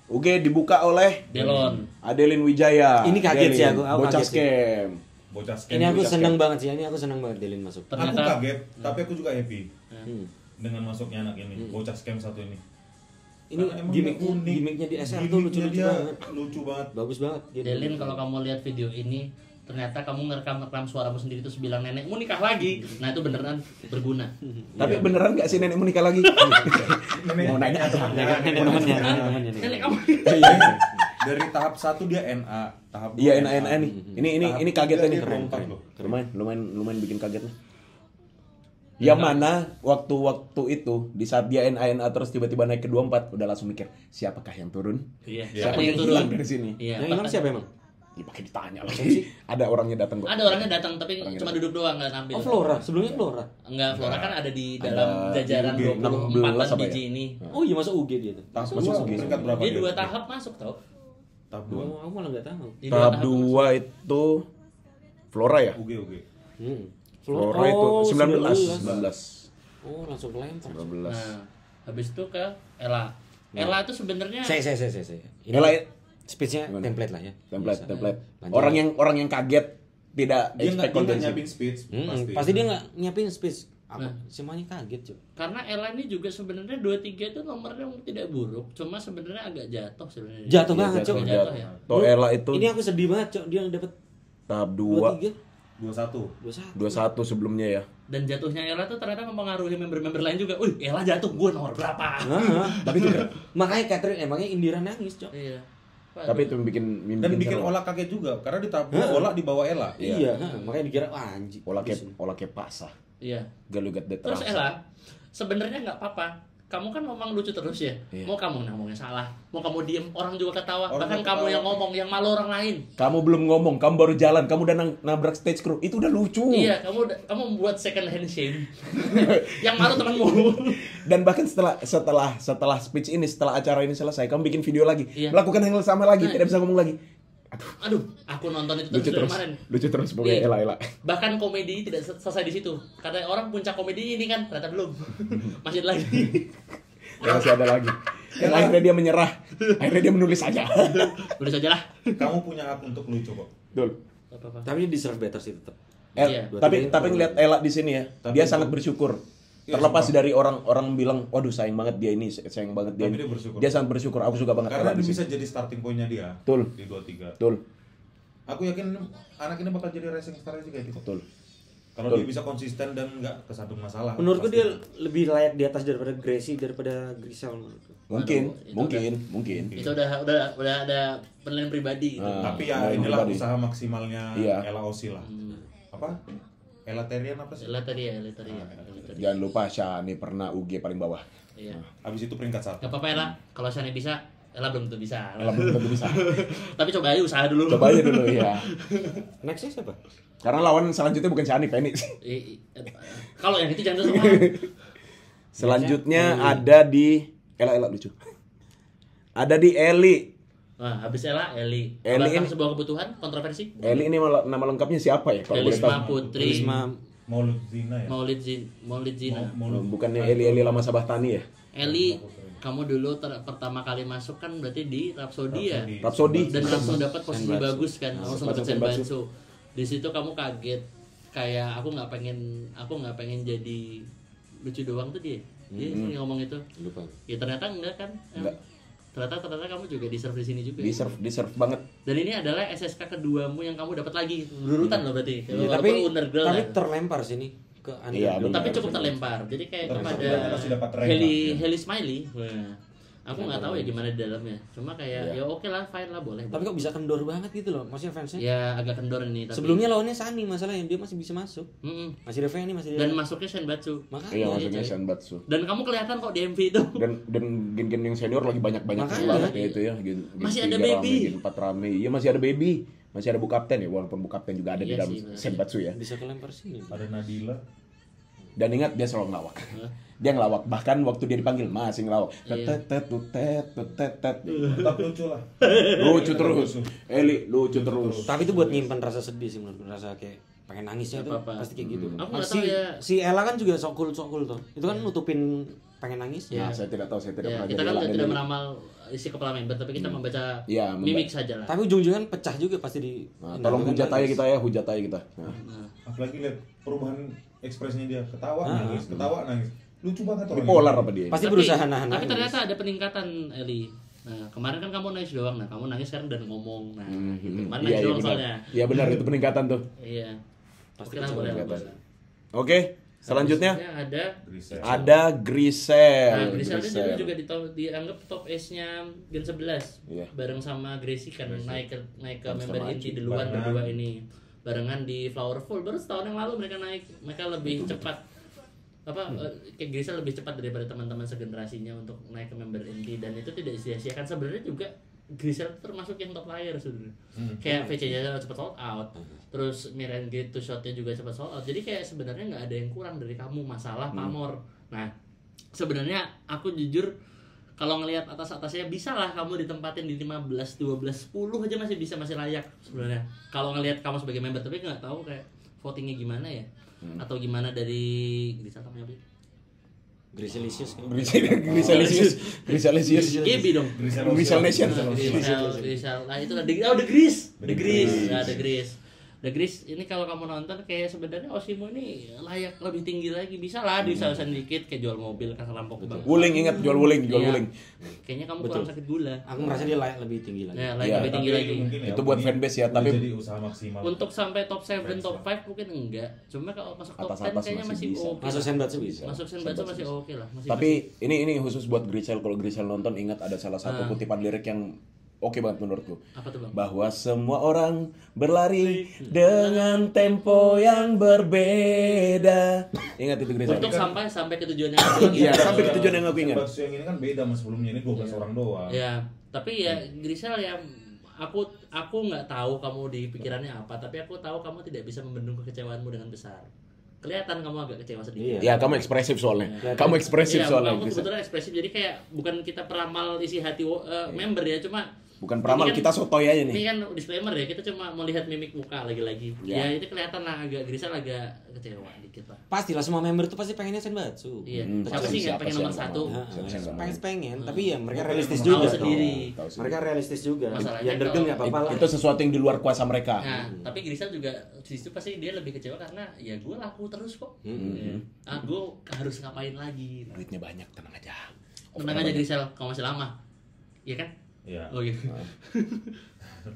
UG dibuka oleh Delon. Adeline Wijaya. Ini kaget sih aku Bocah kaget sih. scam. Bocah scam. Ini aku Bocah seneng scam. banget sih, ini aku seneng banget Delin masuk. Aku Ternyata kaget, tapi aku juga happy Hmm. dengan masuknya anak ini, bocah scam satu ini. Ini Karena emang gimmicknya di SR tuh Gimmicknya lucu-lucu dia banget. lucu banget. Bagus banget. Dia Delin, kalau kamu lihat video ini, ternyata kamu ngerekam suaramu sendiri terus bilang nenekmu nikah lagi. Nah itu beneran berguna. Tapi beneran gak sih nenekmu nikah lagi? Mau nanya atau temennya. Nenek kamu. Dari tahap 1 dia NA, tahap 2 Iya, NA nih. Ini kaget nih. Keren loh. Lumayan bikin kaget nih. Yang mana waktu itu di saat dia NA terus tiba-tiba naik ke 24 udah langsung mikir siapakah yang turun? Iya. Siapa yang hilang dari sini? Iya. Yang hilang siapa emang? Ya pakai ditanya langsung sih. Ada orangnya datang kok. Ada orangnya datang tapi cuma duduk doang nggak nampil. Oh Flora, sebelumnya Flora. Enggak, Flora kan ada di Ada dalam jajaran di 24 16 apa biji ya? ini. Oh iya masuk UG dia tuh. Tahap Masuk 2 UG. peringkat berapa Dia 2 tahap masuk tau. Tahap 2. Oh, aku malah nggak tahu. Di dua Tahap tahap 2 itu Flora ya? UG. Flora itu 19. Oh langsung kelempar. 19. Nah, habis itu ke Ella. Ella itu sebenarnya Saya. Ini Ella speech-nya Gimana? template lah ya. template. Lanjut. Orang yang kaget tidak Dia expect nggak konten nyiapin speech, Pasti dia nggak nyiapin speech. Nah. Semuanya kaget cuy. karena Ella ini juga sebenarnya 23 itu nomornya tidak buruk, cuma sebenarnya agak jatuh sebenarnya. Jatuh Iya, banget cuy. Jatuh ya. Toh Ella itu Ini aku sedih banget cuy. Dia dapat tahap 2 23, 21. 21. 21 sebelumnya ya. Dan jatuhnya Ella tuh ternyata mempengaruhi member-member lain juga. Wih, Ella jatuh, gue nomor berapa? Tapi juga makanya Catherine emangnya Indira nangis cuy. Iya. Tapi itu bikin Dan bikin seru. Ola kaget juga karena di tahap 2 Ola di bawah Ella. Iya, makanya dikira wah anjing. Ola ke pasah. Iya. Galugat det Terus Ella, sebenarnya nggak apa-apa. Kamu kan ngomong lucu terus ya. Iya. Mau kamu ngomongnya salah, mau kamu diem, orang juga ketawa. Orang Bahkan juga kamu ketawa. yang ngomong, yang malu orang lain. Kamu belum ngomong, kamu baru jalan, kamu udah nabrak stage crew. Itu udah lucu. Iya, kamu membuat second hand shame. Yang malu temanmu. Dan bahkan setelah speech ini, setelah acara ini selesai, kamu bikin video lagi, Iya. melakukan hal yang sama lagi, Nah. tidak bisa ngomong lagi. Aduh, aku nonton itu Lucu terus dari terus, kemarin. lucu terus pokoknya Iya. Ella. Bahkan komedi tidak selesai di situ. Karena orang puncak komedi ini kan ternyata belum. Masih ada lagi. Masih ada lagi. Dan akhirnya dia menyerah. Akhirnya dia menulis aja. Tulis aja lah. Kamu punya hak untuk lucu kok. Betul. Apa-apa. Tapi dia deserve better sih tetap. Iya. Tapi ngeliat Ella di sini ya, Tapi dia itu- sangat bersyukur. Iya, Terlepas sumpah. dari orang bilang, waduh sayang banget dia ini, sayang banget dia. Tapi ini. dia bersyukur. Dia sangat bersyukur. Aku suka banget Karena Ella di ini sini. bisa jadi starting point-nya dia. Betul. Di 23. Betul. Aku yakin anak ini bakal jadi rising star aja kayak gitu. Betul. Kalau Betul. dia bisa konsisten dan nggak kesandung masalah. Menurutku pasti. dia lebih layak di atas daripada Gracie daripada Grisel menurutku. Mungkin, Aduh, itu mungkin. Itu udah ada penilaian pribadi gitu. Ah. Tapi ya Nah, inilah pribadi. usaha maksimalnya Iya. Ella Osi lah. Apa? Ella Terian apa sih? Lihat tadi ya, lihat tadi ya. Jangan lupa Shani pernah UG paling bawah. Iya. Habis itu peringkat 1. Gak apa-apa Ella, kalau Shani bisa, Ella belum tentu bisa. Ella belum tentu bisa. Tapi coba aja usaha dulu. Coba aja dulu ya. Nextnya siapa? Karena lawan selanjutnya bukan Shani, Penny. Kalau yang itu jangan sama. Selanjutnya ada di Ella lucu. Ada di Eli. Nah, habis Ella, Eli. Eli Eli ini- sebuah kebutuhan, kontroversi. Eli ini nama lengkapnya siapa ya? Kalau boleh Elisma tahu. Putri, Risma Maulud Zina ya. Maulid Zina. Bukannya Eli lama Sabah Tani ya? Eli, kamu dulu pertama kali masuk kan berarti di Rhapsody ya? Rhapsody. Dan langsung dapat posisi Senbatsu. bagus kan, langsung dapat Senbatsu. Senbatsu. Di situ kamu kaget, kayak aku nggak pengen jadi lucu doang tuh dia. Dia sering ngomong itu. lupa. Ya ternyata enggak kan? Enggak. Ternyata kamu juga deserve di sini juga. Deserve banget. Dan ini adalah SSK keduamu yang kamu dapat lagi berurutan loh berarti. Iya, Walaupun tapi undergirl tapi lah. terlempar sini ke Iya, underdog. benar. Tapi cukup terlempar. Jadi kayak Terlempar. kepada Dia masih dapat rank lah, ya. Heli Smiley. Wah. Aku nggak tahu ya gimana di dalamnya. Cuma kayak Iya. ya oke lah, fine lah, boleh. Tapi kok bisa kendor banget gitu loh, maksudnya fansnya. Ya agak kendor ini tapi Sebelumnya lawannya Sani masalahnya dia masih bisa masuk. Mm-mm. Masih ada Fanny, masih Dan ada. masuknya Senbatsu. Makanya Iya, Iya, maksudnya coy. Senbatsu. Dan kamu kelihatan kok di MV itu. Dan gen-gen yang senior lagi banyak Makanya. banget ya itu ya. Gen Masih 3 ada rame, Baby. Gen 4 rame. Iya masih ada baby. Masih ada Bu Kapten ya, walaupun Bu Kapten juga ada di Iya dalam sih, benar. Senbatsu ya. bisa kelempar sini. Ada Nadila. Dan ingat dia selalu ngelawak. Dia ngelawak, bahkan waktu dia dipanggil masih ngelawak. Iya. Tetet. Tetap lucu lah. Lucu terus. Eli lucu terus. Tapi itu buat nyimpan rasa sedih sih menurutku, rasa kayak pengen nangisnya tuh Apa-apa. pasti kayak gitu. Aku nggak Si tahu ya. si Ella kan juga sok cool tuh. Itu kan nutupin pengen nangis. Nah, saya tidak tahu, saya tidak Ya, pernah kita jadi kan Ella dan tidak Eli. meramal isi kepala member, tapi kita membaca Iya, mimik saja lah. Tapi ujung-ujungnya pecah juga pasti di. Nah, tolong hujat aja kita ya, hujat aja kita. Nah. Apalagi lihat perubahan ekspresinya dia, ketawa nangis, ketawa nangis. Lucu banget orangnya. Bipolar apa dia? Pasti berusaha nahan. Tapi ternyata ada peningkatan, Eli. Nah, kemarin kan kamu nangis doang. Nah, kamu nangis sekarang dan ngomong. Nah, gitu. Kemarin nangis doang benar. soalnya. Iya benar, itu peningkatan tuh. Iya. Pasti Oke lah, boleh. peningkatan. Oke, selanjutnya ada Grisel. ada Grisel. Nah, Grisel ini dulu juga dianggap top ace-nya Gen 11. Iya. Bareng sama Gracie kan naik ke Kan member sama inti Aji. duluan Barengan. berdua ini. Barengan di Flowerful baru setahun yang lalu mereka naik. Mereka lebih cepat kayak Grisel lebih cepat daripada teman-teman segenerasinya untuk naik ke member inti, dan itu tidak sia-siakan. Sebenarnya juga Grisel termasuk yang top player sebenarnya. Kayak VC-nya cepat sold out. Terus Miran Gate to shot-nya juga cepat sold out. Jadi kayak sebenarnya nggak ada yang kurang dari kamu, masalah pamor. Nah, sebenarnya aku jujur kalau ngelihat atas-atasnya bisa lah kamu ditempatin di 15, 12, 10 aja masih layak sebenarnya. Kalau ngelihat kamu sebagai member, tapi nggak tahu kayak votingnya gimana ya. Atau gimana dari Grisel namanya apa? Griselisius kan. Griselisius. GB dong. Grisel Nation. Grisel. Nah, itu The Gris. Nah, The Gris. The Gris ini kalau kamu nonton kayak sebenarnya Osimo ini layak lebih tinggi lagi, bisa lah diusahakan dikit kayak jual mobil kan rampok bank. Wuling, ingat jual wuling. Iya. Kayaknya kamu kurang sakit gula. Aku merasa dia layak lebih tinggi lagi. Ya, layak Iya, lebih tinggi lagi. Itu buat fanbase ya, tapi jadi usaha maksimal. Untuk sampai top 7, top 5 mungkin enggak. Cuma kalau masuk top 10 Atas-atas kayaknya masih masih bisa. oke. Masuk Senbatsu bisa. Masuk Senbatsu masih oke lah. Masih Tapi ini khusus buat Grisel. Kalau Grisel nonton, ingat ada salah satu kutipan lirik yang oke banget menurutku. apa tuh, Bang? Bahwa semua orang berlari dengan tempo yang berbeda. Ingat itu Grisel. Untuk sampai ke tujuan yang aku Iya, inginkan. sampai ke tujuan yang aku ingat. Senbatsu yang ini kan beda sama sebelumnya, ini 12 orang doang. Ya, tapi ya Grisel ya aku nggak tahu kamu di pikirannya apa, tapi aku tahu kamu tidak bisa membendung kekecewaanmu dengan besar. Kelihatan kamu agak kecewa sedikit. Ya, kamu ekspresif soalnya. Kamu ekspresif Iya, soalnya. kamu Grisel. kebetulan ekspresif, jadi kayak bukan kita peramal isi hati member ya, cuma Bukan peramal, ini kan- kita sotoy aja Ini nih. kan disclaimer ya, kita cuma melihat mimik muka lagi-lagi. Ya. Ya, itu kelihatan lah agak Grisel agak kecewa dikit lah. Pastilah semua member tuh pasti pengennya Senbatsu. Iya. pasti Siapa sih nggak siapa pengen sih nomor yang nggak 1? mau? Siapa sih yang nggak mau? Pengen, tapi ya mereka realistis Tahu juga. sendiri. Tahu sih. Mereka realistis juga. Masalahnya Ya underdog nggak apa-apa lah. Itu sesuatu yang di luar kuasa mereka. Nah, tapi Grisel juga di situ pasti dia lebih kecewa karena ya gue laku terus kok. Ya. Gue harus ngapain lagi? Duitnya banyak, tenang aja. Tenang aja Grisel, kamu masih lama. Iya kan? Iya. Oh iya.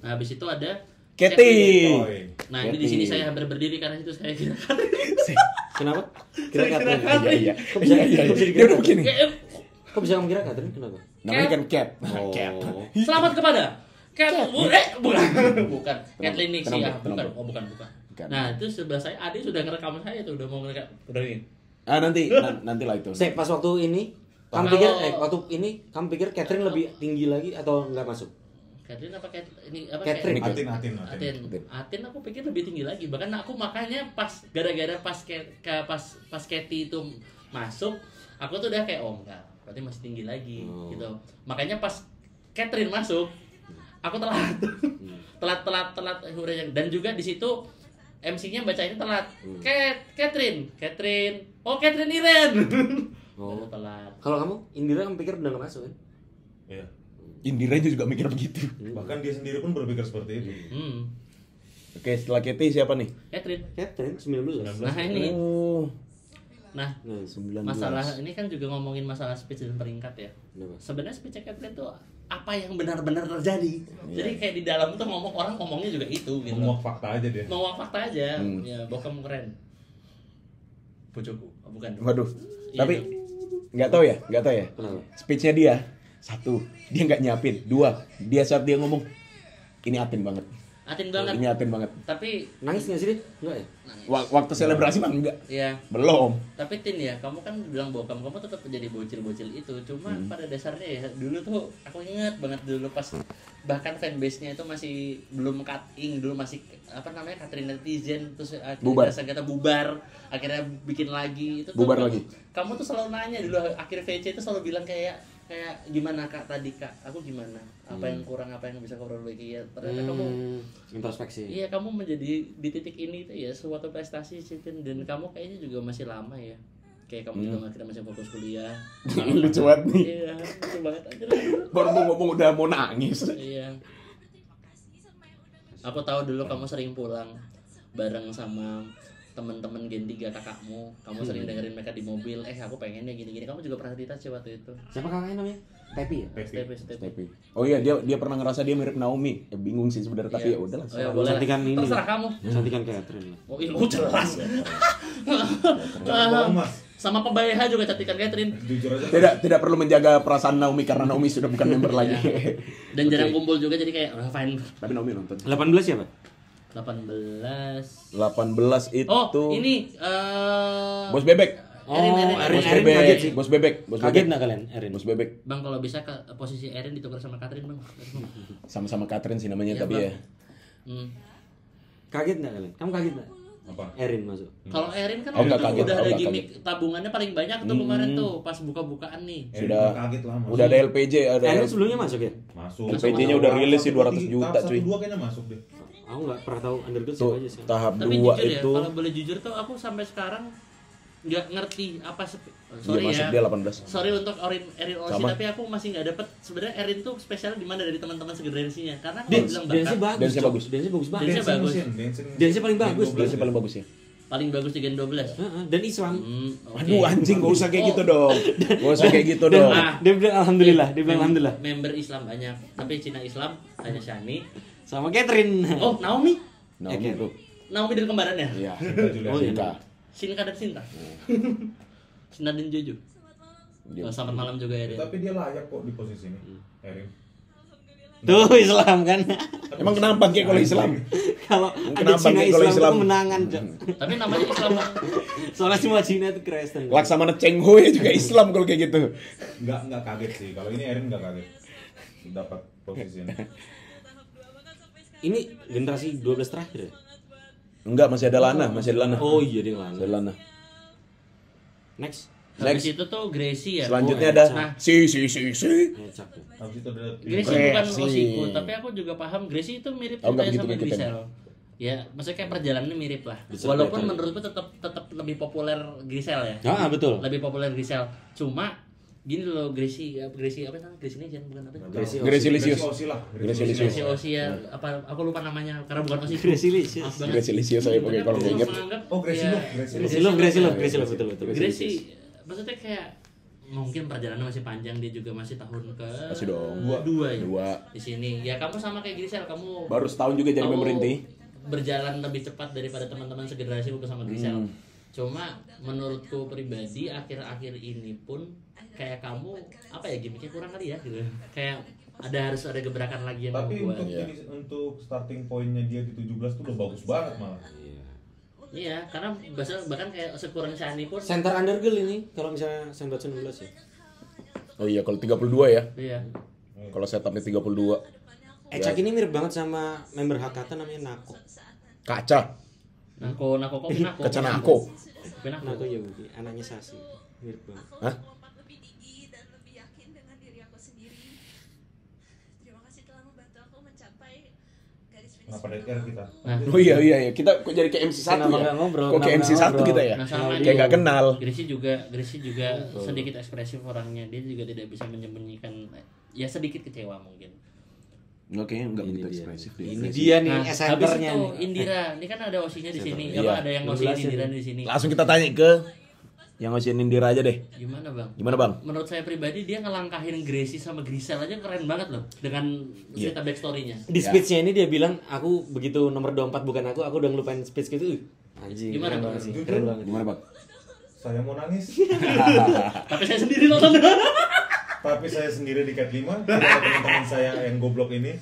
Nah, habis itu ada Katie. Oi. Nah, ini di sini saya hampir berdiri karena itu saya kira Kenapa? Kira Catherine. Iya. Kok bisa kok bisa Dia dikira? udah begini. Kok bisa kamu kira Catherine? Kenapa? Namanya kan Cat. Oh. Cat. Selamat kepada bukan Kathleen Nixie ya, Kenapa? bukan. Bukan. Nah, itu sebelah saya Adi sudah ngerekam saya tuh, udah mau ngerekam. Udah nih. Nanti lah itu. Sek, pas waktu ini kamu Kalau- pikir kamu pikir Catherine lebih tinggi lagi atau nggak masuk? Kathleen apa ini apa Catherine. Atin aku pikir lebih tinggi lagi. Bahkan aku makanya gara-gara pas Katie itu masuk, aku tuh udah kayak enggak, berarti masih tinggi lagi gitu. Makanya pas Catherine masuk, aku telat. telat huranya. Dan juga di situ MC-nya bacainnya telat. Catherine. Oh, Catherine Iren. Oh. Telat. Kalau kamu Indira kamu pikir udah nggak masuk kan? Iya. Indira juga mikir begitu. Bahkan dia sendiri pun berpikir seperti itu. Oke, setelah Katie siapa nih? Catherine 19. Nah, ini. Oh, Nah, 19. masalah ini kan juga ngomongin masalah speech dan peringkat ya. Kenapa? Sebenarnya speech Catherine tuh apa yang benar-benar terjadi. Jadi kayak di dalam tuh orang ngomongnya juga itu gitu. Ngomong fakta aja dia. Ngomong fakta aja. Ya, bokap keren. Bojoku, bukan. Waduh. Iya, Tapi dong. nggak tahu ya. Kenapa? Speech-nya dia, 1, dia nggak nyiapin. 2, dia saat dia ngomong, ini Atin banget. Atin banget. Ini Atin banget. Tapi Nangis nggak sih dia? Enggak ya? Waktu selebrasi mah enggak. ya, Belum. tapi Tin ya, kamu kan bilang bahwa kamu tetap menjadi bocil-bocil itu. Cuma pada dasarnya ya, dulu tuh aku ingat banget dulu pas bahkan fanbase-nya itu masih belum cutting, dulu masih apa namanya Catherine netizen, terus Bubar. akhirnya bubar, akhirnya bikin lagi itu tuh Bubar kamu, lagi. kamu tuh selalu nanya dulu akhir VC itu selalu bilang kayak gimana Kak tadi Kak, aku gimana, apa yang kurang, apa yang bisa aku perbaiki ya. Ternyata kamu Introspeksi. iya, kamu menjadi di titik ini itu ya suatu prestasi sih Tin. Dan kamu kayaknya juga masih lama ya. kayak kamu juga akhirnya masih fokus kuliah. Lucu banget nih. Iya, lucu banget aja. Baru mau ngomong udah mau nangis. Iya. Aku tahu dulu kamu sering pulang bareng sama teman-teman Gen 3 kakakmu. Kamu sering dengerin mereka di mobil. Aku pengen ya gini-gini. Kamu juga pernah cerita sih waktu itu. Siapa kakaknya namanya? Tepi ya? Stepi. Tapi oh iya dia pernah ngerasa dia mirip Naomi. Bingung sih sebenarnya tapi ya Iya. udahlah. Oh ya boleh. Cantikan ini. Terserah kamu. Cantikan Catherine lah. Oh iya, jelas. Jangan bohong, Mas. Sama Pebayaha juga cantikan Catherine. Jujur aja. Tidak perlu menjaga perasaan Naomi karena Naomi sudah bukan member lagi. Dan jarang kumpul juga jadi kayak fine. Tapi Naomi nonton. 18 siapa? 18. 18 itu Oh, ini Bos Bebek. Erin. Bos Erin Bebek. kaget sih. Bos Bebek. Kaget nggak kalian, Erin? Bos Bebek. Bang kalau bisa posisi Erin ditukar sama Catherine, Bang. Sama-sama Catherine sih namanya Iya, tapi Bang. ya. Kaget nggak kalian? Kamu kaget nggak? Apa? Erin masuk. Kalau Erin kan Oh, nggak kaget, udah oh, ada nggak gimmick tabungannya paling banyak tuh kemarin tuh pas buka-bukaan nih. Sudah kaget lah, Mas. udah ada LPJ, ada Erin sebelumnya masuk ya? Masuk. LPJ-nya udah rilis sih 200 juta cuy. 1-2 kayaknya masuk deh. Aku nggak pernah tahu Undergirl Tuh siapa aja sih. tahap Tapi 2 jujur ya, itu kalau boleh jujur tuh aku sampai sekarang nggak ngerti apa dia sorry masuk ya. dia 18. Sorry untuk Erin Oshi Sama. tapi aku masih nggak dapet sebenarnya Erin tuh spesial di mana dari teman-teman segenerasinya karena aku Dance, bilang dance-nya bakat bagus. Dance-nya Cok. bagus. Dance-nya bagus banget. Dance-nya bagus. Dance-nya paling bagus. Dia paling bagus ya. paling bagus di Gen 12. Heeh, dan Islam. Oke. Aduh anjing gak usah kayak gitu dong. Gak usah kayak gitu Dan dong. dia bilang alhamdulillah, dia bilang alhamdulillah. Member Islam banyak, tapi Cina Islam hanya Shani. Sama Catherine. Oh, Naomi. Nah, gitu. Naomi dan kembarannya. Iya. Oh, iya. Cinta. Sinka dan Sinta. Sinta dan Jojo. Dia- Oh, selamat malam juga ya, Erin. Tapi dia layak kok di posisi ini. Erin. Tuh Islam kan. Emang kenapa kayak kalau Islam? Kalau ada Kenapa Cina kayak kalau Islam itu Islam? kemenangan, Cok. Tapi namanya Islam. Soalnya semua Cina itu Kristen. Laksamana Cheng Ho juga Islam kalau kayak gitu. Enggak kaget sih. Kalau ini Erin enggak kaget. Dapat posisi ini. Ini generasi 12 terakhir ya? Enggak, masih ada Lana, masih ada Lana. Oh iya dia Masih ada ngelarang. Lana. Next. Habis Next. itu tuh Gracie ya. Selanjutnya Oh, ada nah. si. Ngecak ya. Habis itu ada Gracie bukan Gracie. Osiku, tapi aku juga paham Gracie itu mirip Oh, enggak ceritanya begitu sama kayak kita. Grisel. Ya, maksudnya kayak perjalanannya mirip lah. Bisa Walaupun better. menurutku tetap lebih populer Grisel ya. Ah betul. Lebih populer Grisel. Cuma gini loh Gracie apa namanya? Gracie Nation bukan apa? Gracie Gracie Lisius. Osi lah. Gracie Lisius. Gracie Osi ya, apa aku lupa namanya karena bukan Osiku. Gracie Lisius. Maaf banget. Gracie Lisius saya pakai kalau nggak inget. Oh, Gracie Iya. Love, Gracie Gracie Love, Gracie Love betul betul. Gracie maksudnya kayak mungkin perjalanan masih panjang, dia juga masih tahun ke Masih dong. dua ya Dua. di sini. Ya kamu sama kayak Grisel, kamu Baru setahun juga jadi kamu member inti. berjalan lebih cepat daripada teman-teman segenerasi bersama Grisel. Cuma menurutku pribadi akhir-akhir ini pun kayak kamu apa ya gimmicknya kurang kali ya gitu. Kayak harus ada gebrakan lagi yang Tapi membuat. untuk untuk starting pointnya dia di 17 tuh udah bagus banget malah. Iya, karena bahkan kayak sekurang Shani pun. Center Undergirl ini kalau misalnya Senbat 19 ya. Oh iya kalau 32 ya. Iya. Kalau setupnya 32. Ecak ini mirip banget sama member Hakata namanya Nako. Kaca. Nako kok Nako. Kaca Nako. Nako ya Buki, anaknya Sasi. Mirip banget. Hah? lebih tinggi dan lebih yakin dengan diri aku sendiri. Terima kasih telah membantu aku mencapai garis finish. Kenapa DKR kita? Nah, Oh iya kita kok jadi kayak MC satu Kenapa ya? nggak ngobrol? Kok kayak Kenapa MC nggak satu ngobrol? kita ya? Nah, sama Kayak nggak kenal. Gracie juga sedikit ekspresif orangnya. Dia juga tidak bisa menyembunyikan ya sedikit kecewa mungkin. Oke, enggak Ini begitu dia. ekspresif deh. Ini dia nih Nah, habis esenternya itu nih. Indira, ini kan ada osinya di sini. Iya. Apa ada yang ngosiin 16 Indira ini. di sini? Langsung kita tanya ke yang ngosiin Indira aja deh. Gimana bang? Gimana bang? Menurut saya pribadi dia ngelangkahin Gracie sama Grisel aja keren banget loh dengan cerita backstory-nya. Di speech-nya ini dia bilang aku begitu nomor 24 bukan aku udah ngelupain speech gitu. Anjing. Gimana, keren Bang? banget sih. Jujur? Keren banget. Gimana bang? Saya mau nangis. Tapi saya sendiri nonton. Tapi saya sendiri di Cat 5 teman-teman saya yang goblok ini.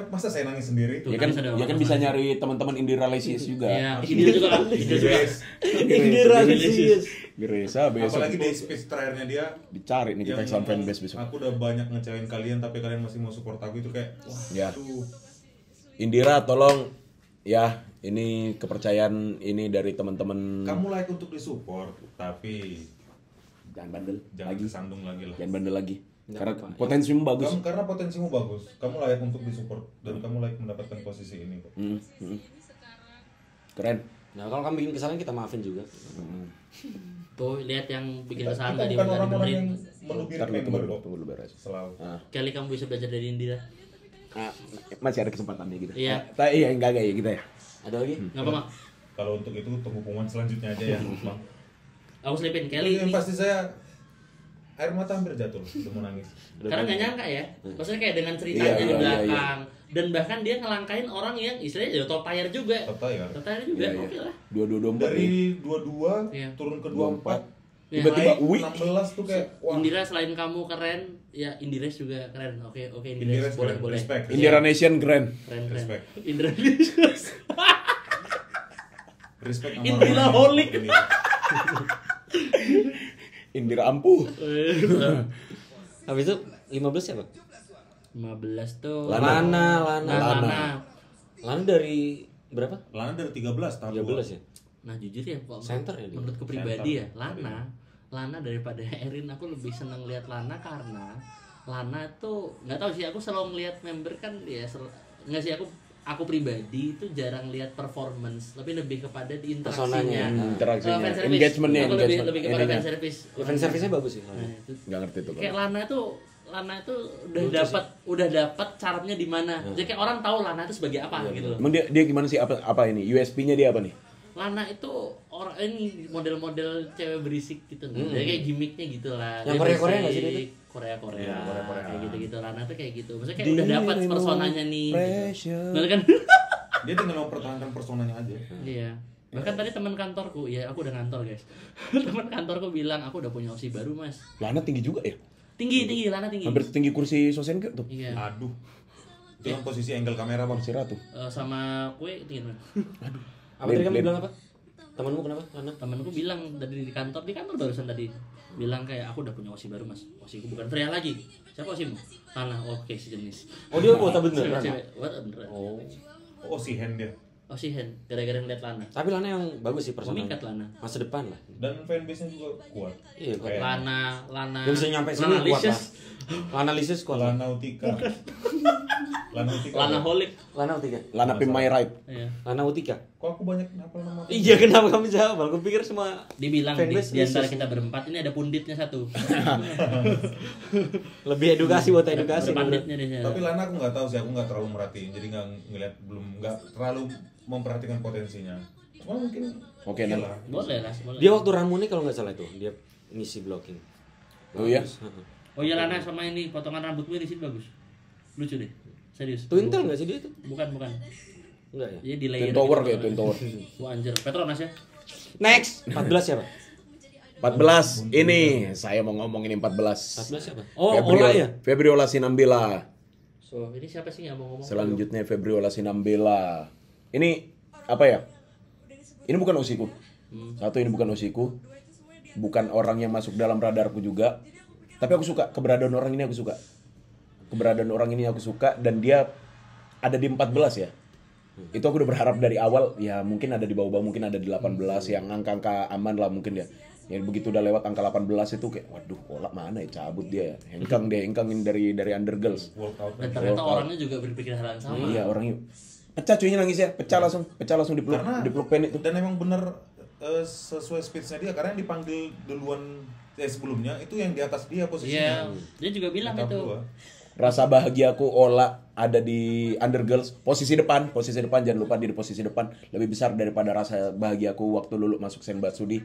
Masa saya nangis sendiri? Tuh, Ya kan, tadi saya udah ya kan ngomong bisa sama. nyari teman-teman Indira Lesius juga. Iya, Indira juga kan. Indira juga. Guys, Indira Lisius. Geresa besok apalagi di speech terakhirnya dia dicari nih kita yang exam ngomong, fanbase besok. aku udah banyak ngecewain kalian tapi kalian masih mau support aku itu kayak wah Ya. aduh. Indira tolong ya ini kepercayaan ini dari teman-teman. Kamu layak untuk disupport tapi Jangan bandel jangan lagi. disandung lagi lah. Jangan bandel lagi. Nggak Karena apa-apa. potensimu bagus. Karena potensimu bagus, kamu layak untuk disupport dan kamu layak mendapatkan posisi ini kok. Keren. Nah, kalau kamu bikin kesalahan kita maafin juga. Tuh lihat yang bikin Kita kesalahan tadi bukan udah orang-orang dibenerin. yang melubir Ntar lu member tunggu, kok. tunggu lu beres. Selalu. Kali kamu bisa belajar dari Indira. Masih ada kesempatannya gitu. Iya. Iya enggak ya kita ya. Ada lagi? Nggak apa mak? Kalau untuk itu tunggu pengumuman selanjutnya aja ya, Bang. Aku selipin Kelly Yang ini. pasti saya air mata hampir jatuh, udah mau nangis. Karena nggak nyangka ya, maksudnya kayak dengan ceritanya Iya, di iya, belakang, dan bahkan dia ngelangkain orang yang istilahnya ya top tier juga. Total ya. Top tier juga, Iya, oke lah. 2224 nih. Dari 22 Iya. turun ke 24. Tiba-tiba naik wih. 16 tuh kayak wah. Indira selain kamu keren, ya Indires juga keren. Oke, Indires Indires boleh keren, boleh. respect. Indira Nation Grand. Keren. Respect. Indira Respect sama Indira orang-orang holik. yang seperti ini. Indira ampuh. Habis itu 15 siapa? 15 tuh. Lana. Lana. Dari berapa? Lana dari 13 tahun 13 ya? Nah jujur ya, kok Center ya dia? menurutku pribadi ya, Lana daripada Erin, aku lebih seneng lihat Lana karena Lana tuh nggak tahu sih, aku selalu ngelihat member kan ya nggak sih, aku pribadi itu jarang lihat performance, tapi lebih kepada di Personanya, interaksinya, interaksinya, fan service. engagementnya, Aku engagement. lebih kepada Ininya. fan service. Ya, fan service-nya bagus sih. Nah, itu. Enggak ngerti tuh. Kayak Lana tuh Lucu udah dapat caranya di mana. Jadi kayak orang tahu Lana itu sebagai apa gitu loh. Emang dia gimana sih, apa ini? USP-nya dia apa nih? Lana itu orang ini model-model cewek berisik gitu. Jadi kayak gimmicknya gitu lah. Yang Dia Korea-Korea berisik, nggak sih dia tuh? Korea. Iya, Korea-Korea. Kayak gitu-gitu. Lana tuh kayak gitu. Maksudnya kayak udah dapat personanya nih. Pressure. Bener kan? Dia tinggal mempertahankan personanya aja. Iya. Bahkan tadi teman kantorku, ya aku udah ngantor guys. Teman kantorku bilang aku udah punya opsi baru mas. Lana tinggi juga ya? Tinggi, Lana tinggi. Hampir tinggi kursi Sosenke tuh. Iya. Aduh. Itu kan posisi angle kamera Bang. Kursi ratu. Sama kue tinggi mana? Apa tadi kamu Lin. bilang apa? Temanmu kenapa? Lana? Temanku bilang tadi di kantor barusan tadi bilang kayak aku udah punya osi baru mas, osiku bukan pria lagi. Siapa osimu? Lana. Oke, sejenis. Oh dia kuota beneran? Cewek, beneran. Oh. Oh si Hen dia. Osihen, gara-gara ngeliat Lana. Tapi Lana yang bagus sih personanya. Memikat Lana. Masa depan lah. Dan fanbase-nya juga kuat. Iya, kuat. Kayak Lana. Dia bisa nyampe sini Lana kuat lah. Licious. Lana Licious kuat lah. Lanautika. Lanautika. Lana Holik. Lana Utika. Lana Pin My Right. Iya. Lana Utika. Kok aku banyak hafal nama? Iya kenapa kamu jawab? Aku pikir semua Dibilang fanbase di antara Licious. kita berempat ini ada punditnya satu. Lebih edukasi buat edukasi. Ada panditnya di sini. Tapi Lana aku nggak tahu sih, aku nggak terlalu merhatiin, jadi nggak terlalu memperhatikan potensinya. Cuma mungkin Oke, oke nah. lah. Boleh lah, boleh. Dia waktu Ramune kalau nggak salah itu dia ngisi blocking. Oh iya? Bagus. Heeh. Oh iya Lana sama ini potongan rambutnya di sini bagus. Lucu deh. Serius. Twintel nggak sih dia itu? Bukan. Enggak ya. Dia di layer. Twin Tower gitu. kayak Twin Tower. Wah anjir, Petronas ya. Next 14 siapa? 14 ini saya mau ngomongin 14. 14 siapa? Oh, Ola ya? Febriola Sinambela. So, ini siapa sih yang mau ngomong? Selanjutnya Febriola Sinambela. Ini apa ya? Ini bukan osiku. Satu, ini bukan osiku. Bukan orang yang masuk dalam radarku juga. Tapi aku suka keberadaan orang ini, aku suka. Keberadaan orang ini aku suka, dan dia ada di 14 ya. Itu aku udah berharap dari awal, ya mungkin ada di bawah-bawah, mungkin ada di 18 yang angka-angka aman lah mungkin ya. Ya begitu udah lewat angka 18 itu kayak waduh, Ola mana ya, cabut dia ya. Hengkang ini dari Undergirls. Workout. Dan ternyata orangnya juga berpikir hal yang sama. Iya, orangnya pecah cuynya nangis ya, pecah langsung dipeluk pen itu. Dan emang bener sesuai speech-nya dia, karena yang dipanggil duluan sebelumnya itu yang di atas dia Iya, posisinya. dia juga bilang Tahap itu. dua. Rasa bahagiaku Ola ada di Undergirls, posisi depan jangan lupa dia di posisi depan lebih besar daripada rasa bahagiaku waktu Lulu masuk Senbatsu di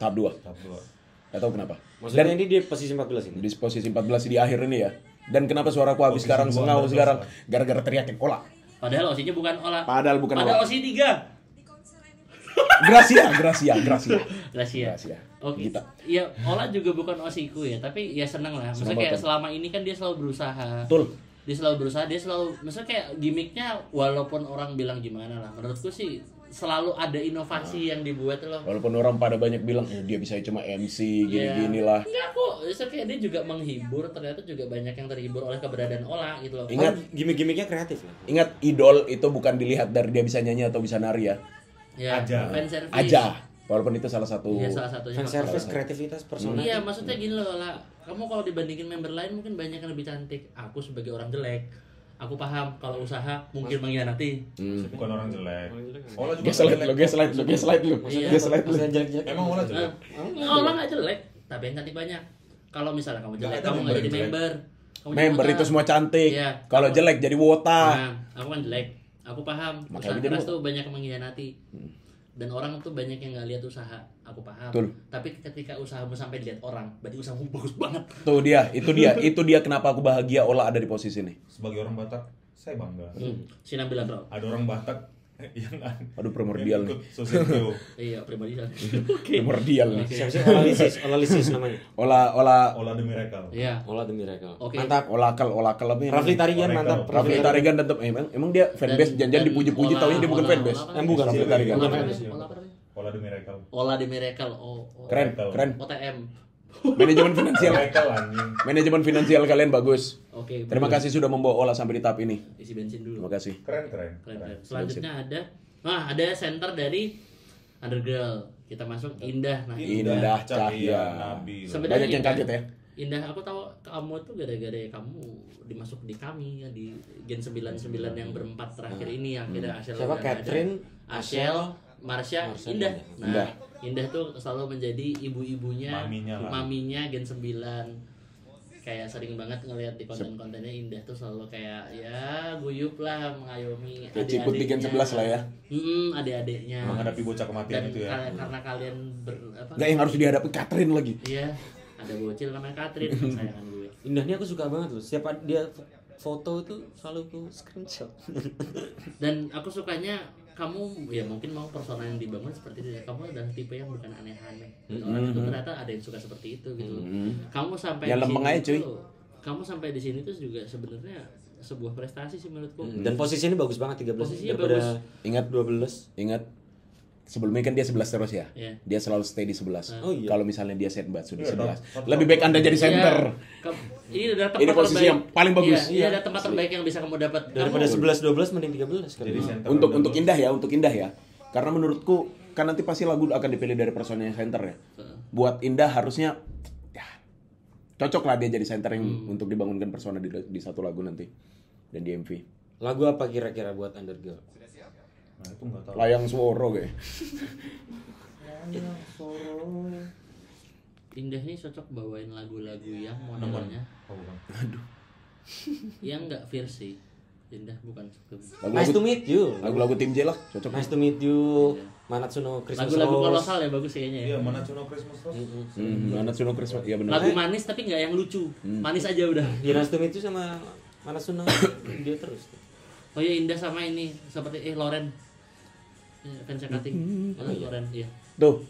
tahap 2. Tahap dua. Gak tahu kenapa. Maksudnya ini dia posisi 14 ini. Di posisi 14 di akhir ini ya. Dan kenapa suaraku habis Posisi sekarang dua, sengau 14 sekarang lah. gara-gara teriakin Ola. Padahal osinya bukan Ola. Padahal bukan Padahal Ola. osi 3. Gracia. Gracia. Oke. Gita. Ya, Ola juga bukan osiku ya, tapi ya seneng lah. Maksudnya Seneng kayak banget. selama ini kan dia selalu berusaha. Betul. Dia selalu maksudnya kayak gimmicknya walaupun orang bilang gimana lah. Menurutku sih selalu ada inovasi yang dibuat loh. Walaupun orang pada banyak bilang dia bisa cuma MC gini-gini lah. Enggak kok, so, kayak dia juga menghibur, ternyata juga banyak yang terhibur oleh keberadaan Ola gitu loh. Ingat, Gimmick-gimmicknya kreatif lah. Ingat idol itu bukan dilihat dari dia bisa nyanyi atau bisa nari ya. Ya, Aja. fan service. Aja. Walaupun itu salah satu. Iya, salah satunya. Fan service, kreativitas, personal. Iya, maksudnya gini loh lah. Kamu kalau dibandingin member lain mungkin banyak yang lebih cantik. Aku sebagai orang jelek, Aku paham kalau usaha mungkin mengkhianati. Bukan orang jelek. Ola juga Gaslight lu. Iya. Gaslight lu. Maksudnya jelek-jelek. Emang Ola jelek? Orang nggak jelek, tapi yang cantik banyak. Kalau misalnya kamu jelek, Nggak ada kamu nggak jadi member yang member. Kamu jadi Member wota. itu semua cantik. Iya. Kalau jelek jadi wota. Nah, aku kan jelek. Aku paham. Makanya Usaha jadi keras wota. tuh banyak yang mengkhianati. Dan orang tuh banyak yang nggak lihat usaha. Aku paham. Betul. Tapi ketika usahamu sampai dilihat orang, berarti usahamu bagus banget. Tuh itu dia kenapa aku bahagia Ola ada di posisi ini. Sebagai orang Batak, saya bangga. Sina bilang bro. Ada orang Batak yang Aduh primordial nih. ikut Sosentio. Iya, pribadi kan. Primordial nih. Siapa sih? Olalisis namanya. Ola The Miracle. Iya. Ola The Miracle. Oke. Mantap. Olakel apa ini? Rafli Tarigan Oracle. mantap. Rafli Tarigan tetap emang dia fanbase Dan- janjian dan dipuji-puji Ola- taunya dia bukan Ola- fanbase. Ola- Bukan Rafli Tarigan. Ola apa Bukan. namanya? Ola apa namanya? The Miracle. Ola di Miracle. Keren. OTM. Manajemen finansial. Miracle anjing. Manajemen finansial kalian bagus. Oke. Terima kasih sudah membawa Ola sampai di tahap ini. Isi bensin dulu. Terima kasih. Keren. Keren. Selanjutnya ada center dari Undergirl. Kita masuk Indah. Nah, Indah Cahya. Nabi. Sebenarnya Banyak yang Indah- kaget ya. Indah, aku tahu kamu tuh gara-gara kamu dimasuk di kami ya, di Gen 99 yang berempat terakhir ini yang kira Ashel Siapa? udah nggak ada. Catherine, Ashel, Marsha, Indah. Nah, Indah. Indah tuh selalu menjadi ibu-ibunya, Maminya lah. maminya Gen 9. Kayak sering banget ngelihat di konten-kontennya Indah tuh selalu kayak ya guyup lah mengayomi Kayak Ciput di Gen 11 lah ya. adik-adiknya. Menghadapi bocah kematian Dan itu ya. karena kalian Enggak yang harus dihadapi Catherine lagi. Iya, ada bocil namanya Catherine kesayangan gue. Indahnya aku suka banget loh. Siapa dia foto itu selalu aku screenshot. Dan aku sukanya kamu ya mungkin mau persona yang dibangun seperti itu. Kamu adalah tipe yang bukan aneh-aneh. Orang itu ternyata ada yang suka seperti itu gitu. Kamu sampai Ya, di lempeng sini aja, cuy. tuh, kamu sampai di sini tuh juga sebenarnya sebuah prestasi sih menurutku. Dan posisinya bagus banget 13 Posisinya daripada bagus. Ingat 12. Ingat sebelumnya kan dia 11 terus ya. Iya. Dia selalu stay di 11. Oh, iya. Kalau misalnya dia set batu di Iya, 11. top- Lebih baik Anda jadi center. Iya. Ini adalah tempat Ini posisi terbaik. yang paling bagus. Iya, ada tempat terbaik yang bisa kamu dapat. Daripada Kamu- 11-12 mending 13 kali. Jadi center Untuk udah Indah ya, untuk Indah ya. Karena menurutku kan nanti pasti lagu akan dipilih dari personnya yang center ya. Buat Indah harusnya ya cocok lah dia jadi center yang untuk dibangunkan persona di satu lagu nanti dan di MV. Lagu apa kira-kira buat Undergirl? Nah, itu enggak tahu. Layang Sworo kayak. Indah nih cocok bawain lagu-lagu yang modelnya Oh, bukan. yang enggak fierce sih. Indah bukan suka. Nice to meet you. Lagu-lagu tim J lah cocok. Nice to meet you. Manatsuno Christmas Lagu-lagu Rose. kolosal ya bagus kayaknya ya. Iya, mana Cuno Christmas Rose? Manatsuno Christmas. Iya benar. Lagu manis tapi nggak yang lucu. Manis aja udah. Ya Nice to meet you sama Manatsuno dia terus. Oh iya Indah sama ini seperti Loren. Fansnya Kating. Loren iya. Tuh.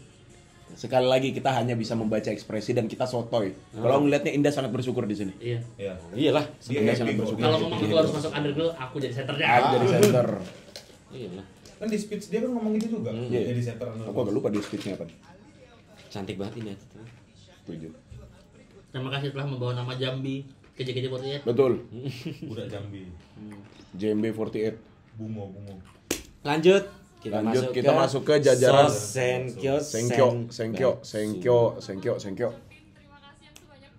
Sekali lagi kita hanya bisa membaca ekspresi dan kita sotoy. Kalau ngelihatnya Indah sangat bersyukur di sini. Iya. Iya. Iyalah. Dia Indah happy sangat kok. bersyukur. Kalau ngomong aku harus masuk Undergirl, aku jadi senternya. Aku jadi center. Iyalah. Kan di speech dia kan ngomong gitu juga. Iya. Jadi center. Aku agak lupa di speech-nya apa. Cantik banget ini. Setuju. Terima kasih telah membawa nama Jambi ke JKT48. Betul. Budak Jambi. JMB48. Bungo. Lanjut. Lanjut, kita masuk ke jajaran Senkyo. Senkyo.